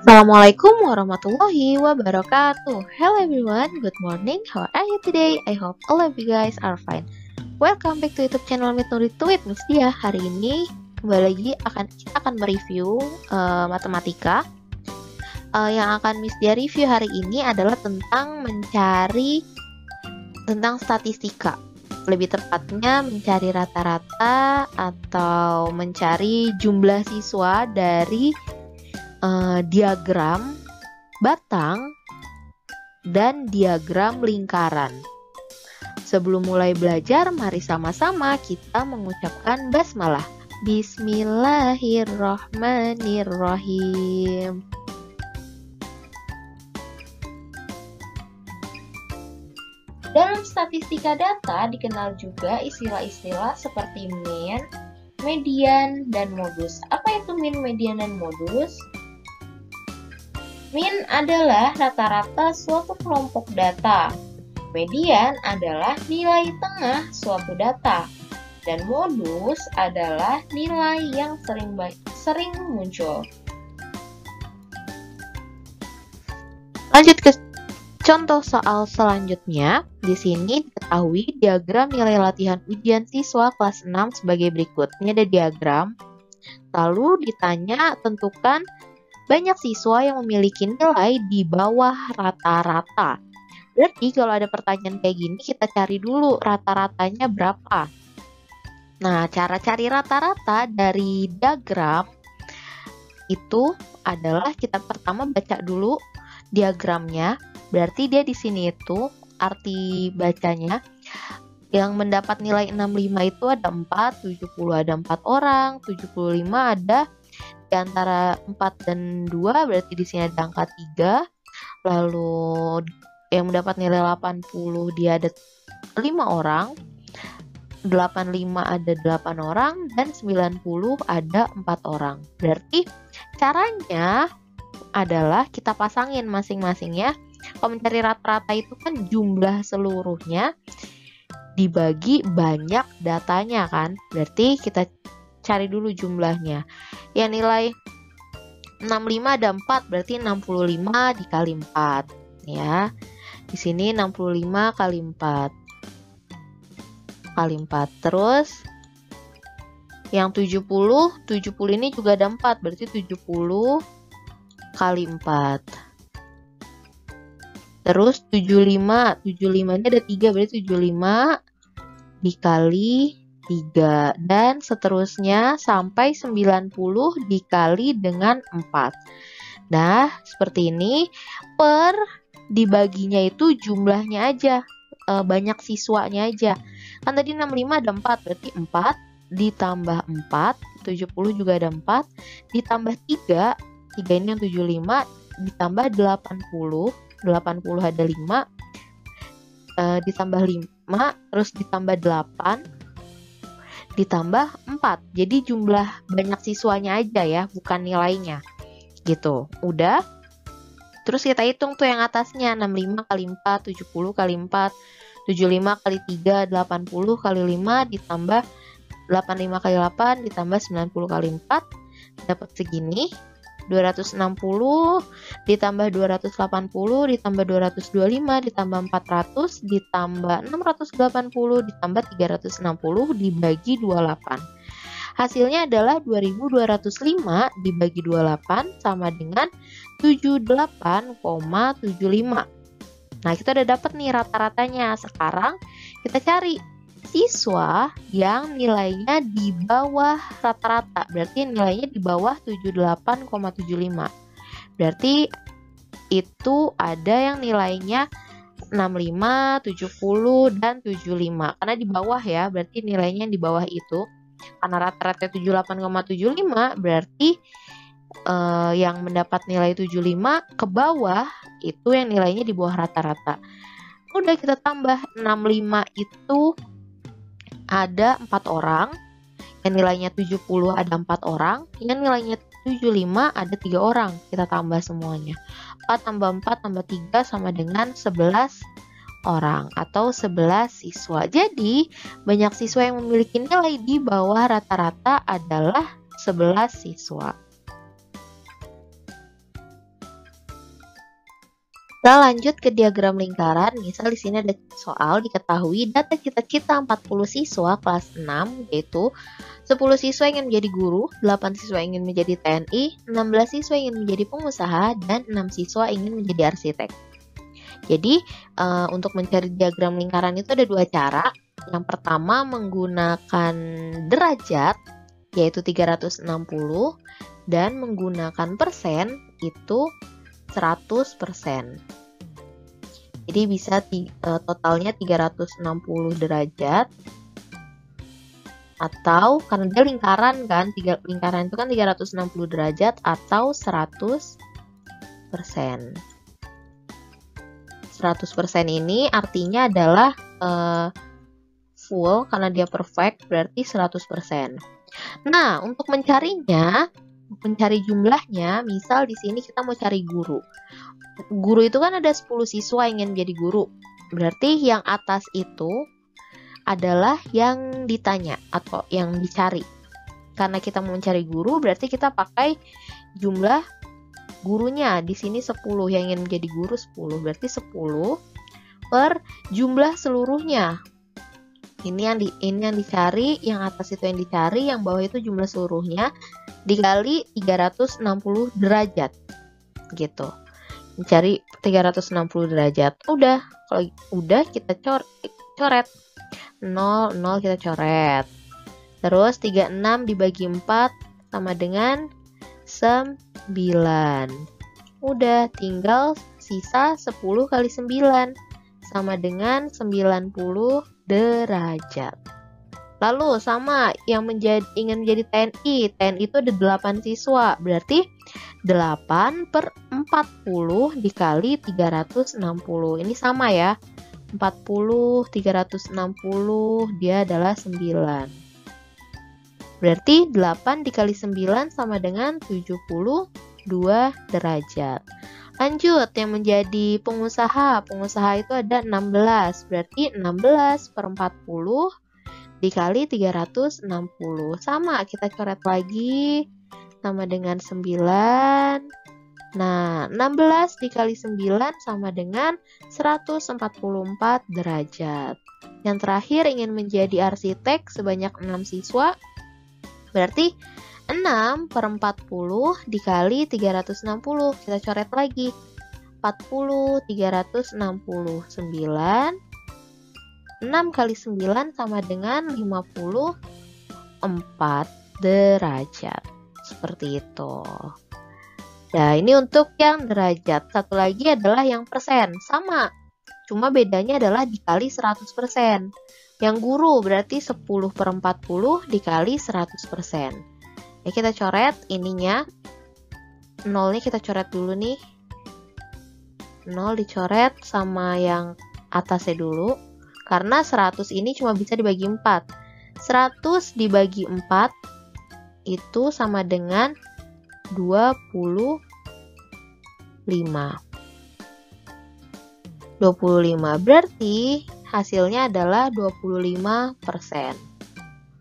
Assalamualaikum warahmatullahi wabarakatuh. Hello everyone, good morning. How are you today? I hope all of you guys are fine. Welcome back to YouTube channel Meet Nuri Tweet Miss Dia. Hari ini kembali lagi kita akan mereview matematika. Yang akan Miss Dia review hari ini adalah tentang statistika. Lebih tepatnya mencari rata-rata atau mencari jumlah siswa dari diagram batang dan diagram lingkaran. Sebelum mulai belajar, mari sama-sama kita mengucapkan basmalah. Bismillahirrohmanirrohim. Dalam statistika data dikenal juga istilah-istilah seperti mean, median, dan modus. Apa itu mean, median, dan modus? Mean adalah rata-rata suatu kelompok data. Median adalah nilai tengah suatu data. Dan modus adalah nilai yang sering muncul. Lanjut ke contoh soal selanjutnya. Di sini diketahui diagram nilai latihan ujian siswa kelas 6 sebagai berikut. Ini ada diagram. Lalu ditanya tentukan banyak siswa yang memiliki nilai di bawah rata-rata. Berarti kalau ada pertanyaan kayak gini, kita cari dulu rata-ratanya berapa. Nah, cara cari rata-rata dari diagram itu adalah kita pertama baca dulu diagramnya. Berarti dia di sini itu arti bacanya yang mendapat nilai 65 itu ada 4, 70 ada 4 orang, 75 ada di antara 4 dan 2, berarti di sini ada angka 3. Lalu yang mendapat nilai 80 dia ada 5 orang, 85 ada 8 orang, dan 90 ada 4 orang. Berarti caranya adalah kita pasangin masing-masingnya. Kalau mencari rata-rata itu kan jumlah seluruhnya dibagi banyak datanya kan. Berarti kita cari dulu jumlahnya. Ya nilai 65 ada 4, berarti 65 dikali 4 ya. Di sini 65 kali 4. Terus yang 70 ini juga ada 4, berarti 70 kali 4. Terus 75 ini ada 3, berarti 75 dikali 3, dan seterusnya sampai 90 dikali dengan 4. Nah, seperti ini. Per dibaginya itu jumlahnya aja, banyak siswanya aja. Kan tadi 65 ada 4, berarti 4 ditambah 4, 70 juga ada 4, ditambah 3 ini yang 75, ditambah 80 ada 5, ditambah 5, terus ditambah 8, ditambah 4. Jadi jumlah banyak siswanya aja ya, bukan nilainya. Gitu. Udah. Terus kita hitung tuh yang atasnya. 65 kali 4, 70 kali 4, 75 kali 3, 80 kali 5, ditambah 85 kali 8, ditambah 90 kali 4. Dapat segini. 260 ditambah 280 ditambah 225 ditambah 400 ditambah 680 ditambah 360 dibagi 28. Hasilnya adalah 2205 dibagi 28 sama dengan 78,75. Nah, kita udah dapat nih rata-ratanya. Sekarang kita cari siswa yang nilainya di bawah rata-rata. Berarti nilainya di bawah 78,75. Berarti itu ada yang nilainya 65, 70, dan 75. Karena di bawah ya, berarti nilainya di bawah itu. Karena rata-rata 78,75, berarti yang mendapat nilai 75 ke bawah itu yang nilainya di bawah rata-rata. Udah kita tambah 65 itu ada 4 orang, yang nilainya 70 ada 4 orang, yang nilainya 75 ada 3 orang. Kita tambah semuanya. 4 tambah 4 tambah 3 sama dengan 11 orang atau 11 siswa. Jadi, banyak siswa yang memiliki nilai di bawah rata-rata adalah 11 siswa. Kita lanjut ke diagram lingkaran. Misal di sini ada soal diketahui data cita-cita 40 siswa kelas 6, yaitu 10 siswa ingin menjadi guru, 8 siswa ingin menjadi TNI, 16 siswa ingin menjadi pengusaha, dan 6 siswa ingin menjadi arsitek. Jadi, untuk mencari diagram lingkaran itu ada dua cara. Yang pertama menggunakan derajat, yaitu 360, dan menggunakan persen, itu 100%. Jadi bisa totalnya 360 derajat, atau karena dia lingkaran kan, lingkaran itu kan 360 derajat atau 100%. 100% ini artinya adalah full, karena dia perfect berarti 100%. Nah, untuk mencarinya, mencari jumlahnya, misal di sini kita mau cari guru. Guru itu kan ada 10 siswa yang ingin jadi guru. Berarti yang atas itu adalah yang ditanya atau yang dicari. Karena kita mau mencari guru, berarti kita pakai jumlah gurunya. Di sini 10, yang ingin menjadi guru 10. Berarti 10 per jumlah seluruhnya. Ini yang dicari, yang atas itu yang dicari, yang bawah itu jumlah seluruhnya dikali 360 derajat. Gitu. Mencari 360 derajat. Udah, kalau udah kita coret. 0 kita coret. Terus 36 dibagi 4 sama dengan 9. Udah, tinggal sisa 10 kali 9 sama dengan 90 derajat. Lalu sama yang ingin menjadi TNI. TNI itu ada 8 siswa. Berarti 8 per 40 dikali 360. Ini sama ya. 40, 360, dia adalah 9. Berarti 8 dikali 9 sama dengan 72 derajat. Lanjut, yang menjadi pengusaha. Pengusaha itu ada 16. Berarti 16 per 40 dikali 360. Sama, kita coret lagi. Sama dengan 9. Nah, 16 dikali 9 sama dengan 144 derajat. Yang terakhir ingin menjadi arsitek sebanyak 6 siswa. Berarti 6 per 40 dikali 360. Kita coret lagi. 40, 360, 9. 6 kali 9 sama dengan 54 derajat. Seperti itu. Nah, ini untuk yang derajat. Satu lagi adalah yang persen. Sama. Cuma bedanya adalah dikali 100%. Yang guru berarti 10 per 40 dikali 100%. Ya, kita coret ininya. 0-nya kita coret dulu nih. 0 dicoret sama yang atasnya dulu. Karena 100 ini cuma bisa dibagi 4. 100 dibagi 4 itu sama dengan 25. 25 berarti hasilnya adalah 25%.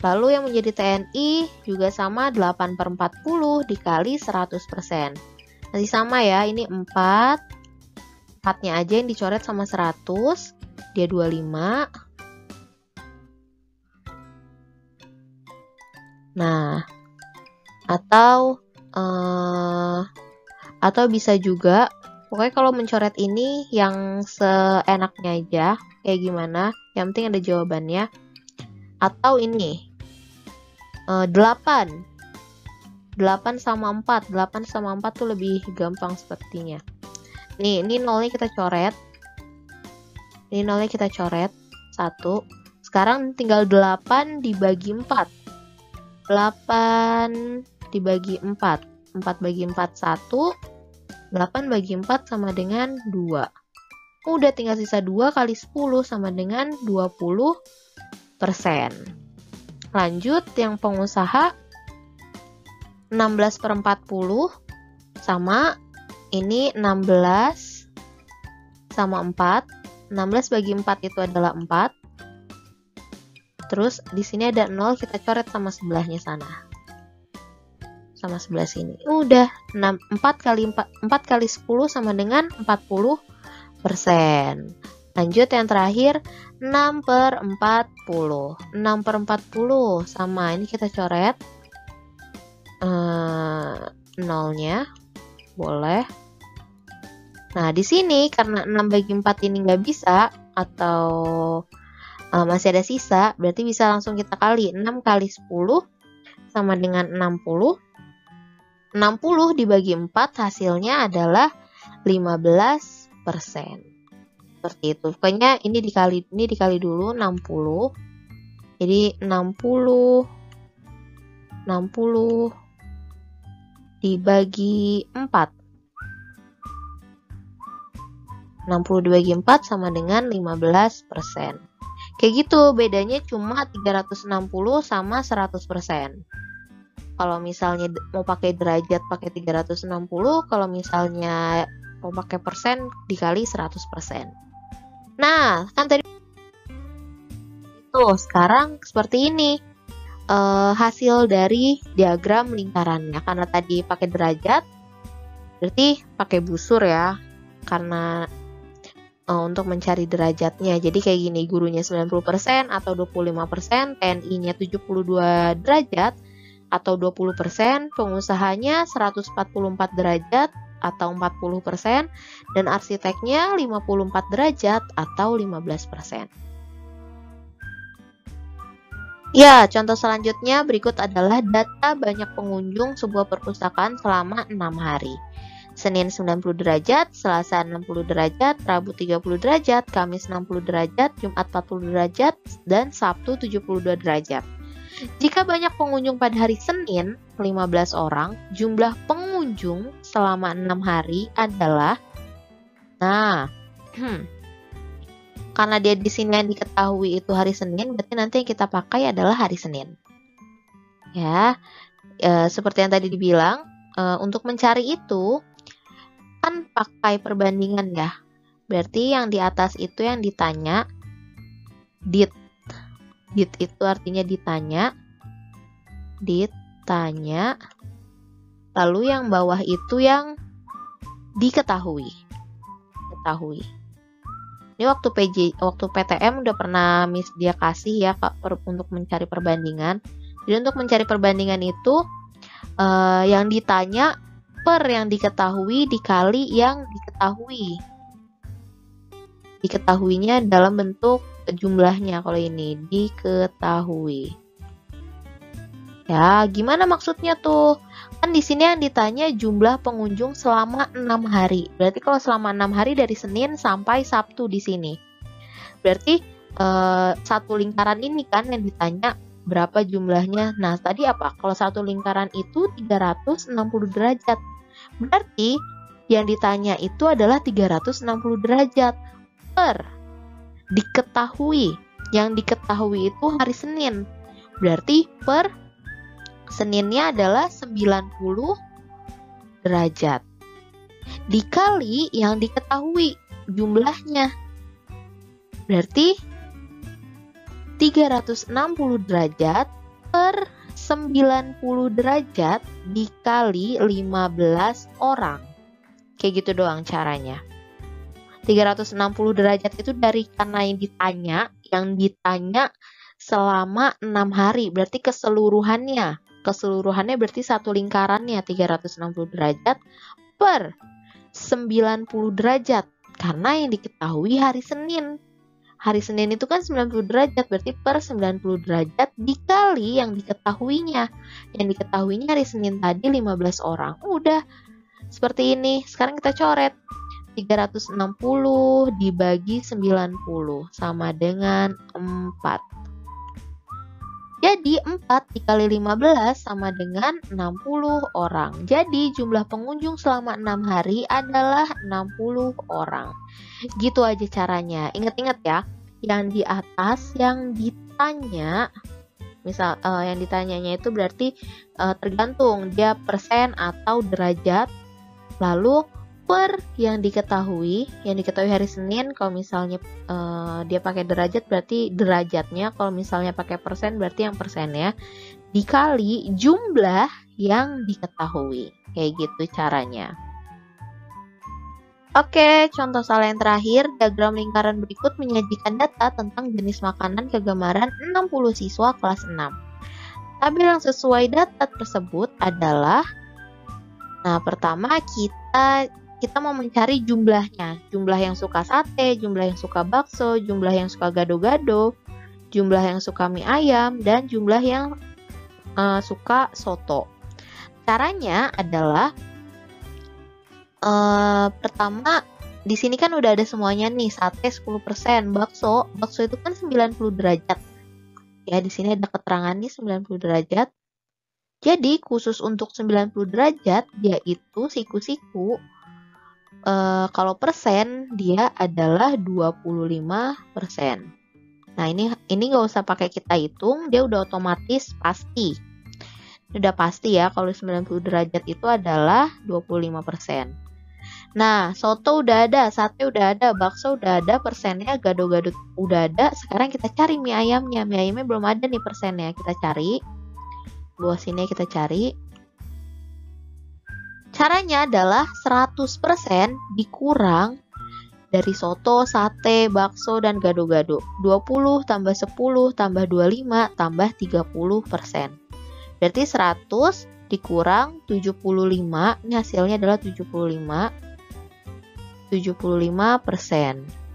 Lalu yang menjadi TNI juga sama, 8 per 40 dikali 100%. Nanti sama ya, ini 4. 4-nya aja yang dicoret sama 100, dia 25. Nah, atau bisa juga, pokoknya kalau mencoret ini yang seenaknya aja, kayak gimana, yang penting ada jawabannya. Atau ini, 8 sama 4, 8 sama 4 tuh lebih gampang sepertinya. Nih, ini 0-nya kita coret. Ini 0-nya kita coret, 1. Sekarang tinggal 8 dibagi 4. 8 dibagi 4. 4 bagi 4, 1. 8 bagi 4 sama dengan 2. Udah, tinggal sisa 2 kali 10 sama dengan 20%. Lanjut, yang pengusaha 16 per 40 sama ini 16 sama 4. 16 bagi 4 itu adalah 4. Terus di sini ada 0, kita coret sama sebelahnya sana. Sama sebelah sini. Udah, 4 kali 10 sama dengan 40 Lanjut yang terakhir 6 per 40. 6 per 40 sama, ini kita coret nolnya, boleh. Nah di sini karena 6 bagi 4 ini nggak bisa atau masih ada sisa, berarti bisa langsung kita kali. 6 kali 10 sama dengan 60. 60 dibagi 4 hasilnya adalah 15%. Seperti itu. Pokoknya ini dikali dulu 60. Jadi 60 dibagi 4. 60 dibagi 4 sama dengan 15%. Kayak gitu, bedanya cuma 360 sama 100%. Kalau misalnya mau pakai derajat pakai 360, kalau misalnya mau pakai persen dikali 100%. Nah, kan tadi tuh sekarang seperti ini hasil dari diagram lingkarannya. Karena tadi pakai derajat, berarti pakai busur ya. Karena untuk mencari derajatnya. Jadi kayak gini, gurunya 90% atau 25%, TNI-nya 72 derajat atau 20%, pengusahanya 144 derajat atau 40%, dan arsiteknya 54 derajat atau 15%. Ya, contoh selanjutnya berikut adalah data banyak pengunjung sebuah perpustakaan selama 6 hari. Senin 90 derajat, Selasa 60 derajat, Rabu 30 derajat, Kamis 60 derajat, Jumat 40 derajat, dan Sabtu 72 derajat. Jika banyak pengunjung pada hari Senin, 15 orang, jumlah pengunjung selama 6 hari adalah, karena dia di sini yang diketahui itu hari Senin, berarti nanti yang kita pakai adalah hari Senin. Ya, seperti yang tadi dibilang, untuk mencari itu kan pakai perbandingan ya. Berarti yang di atas itu yang ditanya, dit itu artinya ditanya, lalu yang bawah itu yang diketahui. Ini waktu PTM udah pernah Miss dia kasih ya Kak, untuk mencari perbandingan. Jadi untuk mencari perbandingan itu yang ditanya per yang diketahui dikali yang diketahui. Diketahuinya dalam bentuk jumlahnya, kalau ini diketahui. Ya, gimana maksudnya tuh? Kan di sini yang ditanya jumlah pengunjung selama 6 hari. Berarti kalau selama 6 hari dari Senin sampai Sabtu di sini. Berarti satu lingkaran ini kan yang ditanya berapa jumlahnya. Nah, tadi apa? Kalau satu lingkaran itu 360 derajat. Berarti yang ditanya itu adalah 360 derajat per diketahui. Yang diketahui itu hari Senin. Berarti per Seninnya adalah 90 derajat. Dikali yang diketahui jumlahnya. Berarti 360 derajat per 90 derajat dikali 15 orang. Kayak gitu doang caranya. 360 derajat itu dari karena yang ditanya selama 6 hari. Berarti keseluruhannya berarti satu lingkarannya 360 derajat per 90 derajat. Karena yang diketahui hari Senin. Hari Senin itu kan 90 derajat, berarti per 90 derajat dikali yang diketahuinya. Yang diketahuinya hari Senin tadi 15 orang. Udah, seperti ini. Sekarang kita coret. 360 dibagi 90 sama dengan 4. Jadi 4 dikali 15 sama dengan 60 orang. Jadi jumlah pengunjung selama 6 hari adalah 60 orang. Gitu aja caranya. Ingat-ingat ya, yang di atas yang ditanya, misal yang ditanyanya itu berarti tergantung dia persen atau derajat. Lalu per yang diketahui hari Senin, kalau misalnya dia pakai derajat berarti derajatnya, kalau misalnya pakai persen berarti yang persennya, dikali jumlah yang diketahui. Kayak gitu caranya. Oke, contoh soal yang terakhir, diagram lingkaran berikut menyajikan data tentang jenis makanan kegemaran 60 siswa kelas 6. Tabel yang sesuai data tersebut adalah, nah pertama kita mau mencari jumlahnya. Jumlah yang suka sate, jumlah yang suka bakso, jumlah yang suka gado-gado, jumlah yang suka mie ayam, dan jumlah yang suka soto. Caranya adalah pertama di sini kan udah ada semuanya nih, sate 10%, bakso itu kan 90 derajat. Ya, di sini ada keterangan nih 90 derajat. Jadi khusus untuk 90 derajat yaitu siku-siku kalau persen dia adalah 25%. Nah, ini nggak usah pakai kita hitung, dia udah otomatis pasti. Udah pasti ya kalau 90 derajat itu adalah 25%. Nah, soto udah ada, sate udah ada, bakso udah ada, persennya gado-gado udah ada. Sekarang kita cari mie ayamnya. Mie ayamnya belum ada nih persennya. Kita cari. Luas sini kita cari. Caranya adalah 100% dikurang dari soto, sate, bakso, dan gado-gado. 20 tambah 10 tambah 25 tambah 30%. Berarti 100 dikurang 75. Ini hasilnya adalah 75%.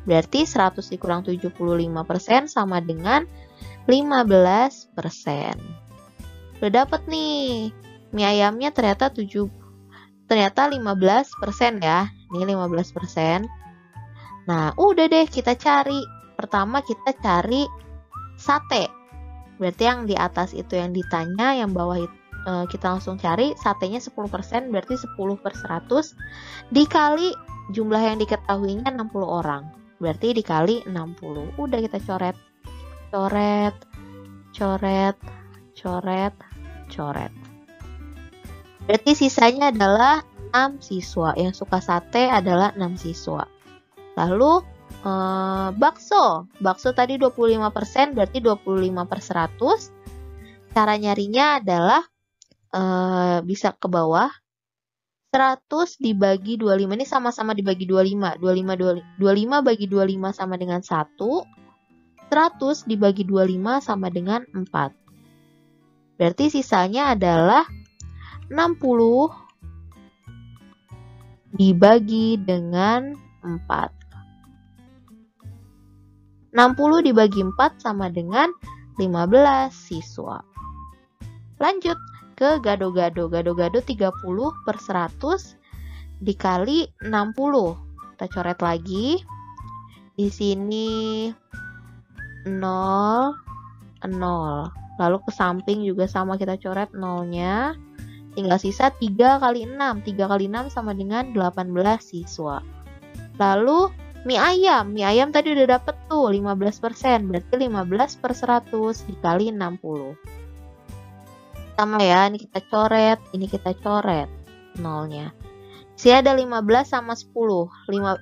Berarti 100 dikurang 75% sama dengan 15%. Udah dapet nih. Mie ayamnya ternyata 15% ya. Ini 15%. Nah, udah deh kita cari. Pertama kita cari sate. Berarti yang di atas itu yang ditanya, yang bawah itu kita langsung cari. Satenya 10%, berarti 10/100 dikali jumlah yang diketahuinya 60 orang. Berarti dikali 60. Udah kita coret. Berarti sisanya adalah 6 siswa. Yang suka sate adalah 6 siswa. Lalu bakso tadi 25%, berarti 25/100. Cara nyarinya adalah bisa ke bawah. 100 dibagi 25, ini sama-sama dibagi 25. 25 bagi 25 sama dengan 1. 100 dibagi 25 sama dengan 4. Berarti sisanya adalah 60 dibagi dengan 4. 60 dibagi 4 sama dengan 15 siswa. Lanjut ke gado-gado. Gado-gado 30/100 dikali 60. Kita coret lagi. Di sini 0, 0. Lalu ke samping juga sama kita coret 0-nya. Tinggal sisa 3 kali 6. 3 kali 6 sama dengan 18 siswa. Lalu mie ayam tadi udah dapet tuh 15%. Berarti 15/100 dikali 60. Sama ya, ini kita coret 0-nya. Sini ada 15 sama 10.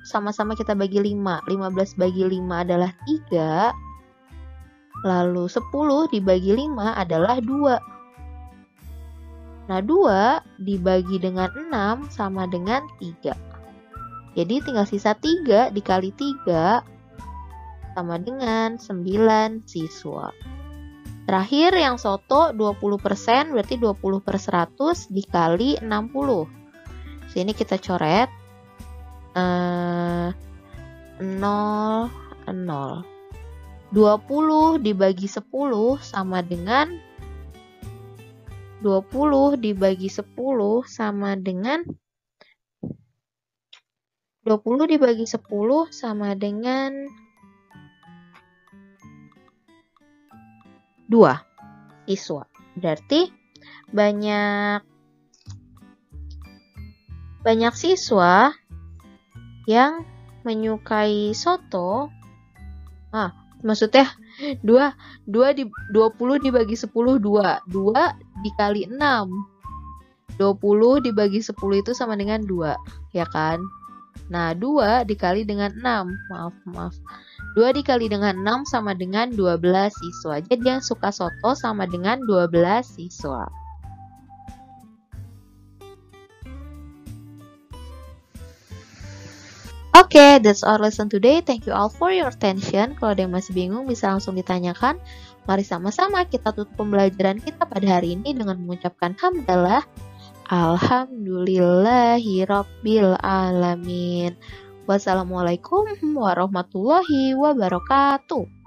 Sama-sama kita bagi 5. 15 bagi 5 adalah 3. Lalu 10 dibagi 5 adalah 2. Nah, 2 dibagi dengan 6 sama dengan 3. Jadi tinggal sisa 3 dikali 3 sama dengan 9 siswa. Terakhir yang soto 20%, berarti 20/100 dikali 60. Sini kita coret 0, 0. 20 dibagi 10 sama dengan 20 dibagi 10 sama dengan 20 dibagi 10 sama dengan 2 siswa. Berarti banyak siswa yang menyukai soto. Maksudnya 20 dibagi 10 2. 2 dikali 6. 20 dibagi 10 itu sama dengan 2, ya kan? Nah, 2 dikali dengan 6. Maaf. 2 dikali dengan 6 sama dengan 12 siswa. Jadi yang suka soto sama dengan 12 siswa. Oke, that's our lesson today. Thank you all for your attention. Kalau ada yang masih bingung bisa langsung ditanyakan. Mari sama-sama kita tutup pembelajaran kita pada hari ini dengan mengucapkan hamdalah. Alhamdulillahirabbil alamin. Wassalamualaikum warahmatullahi wabarakatuh.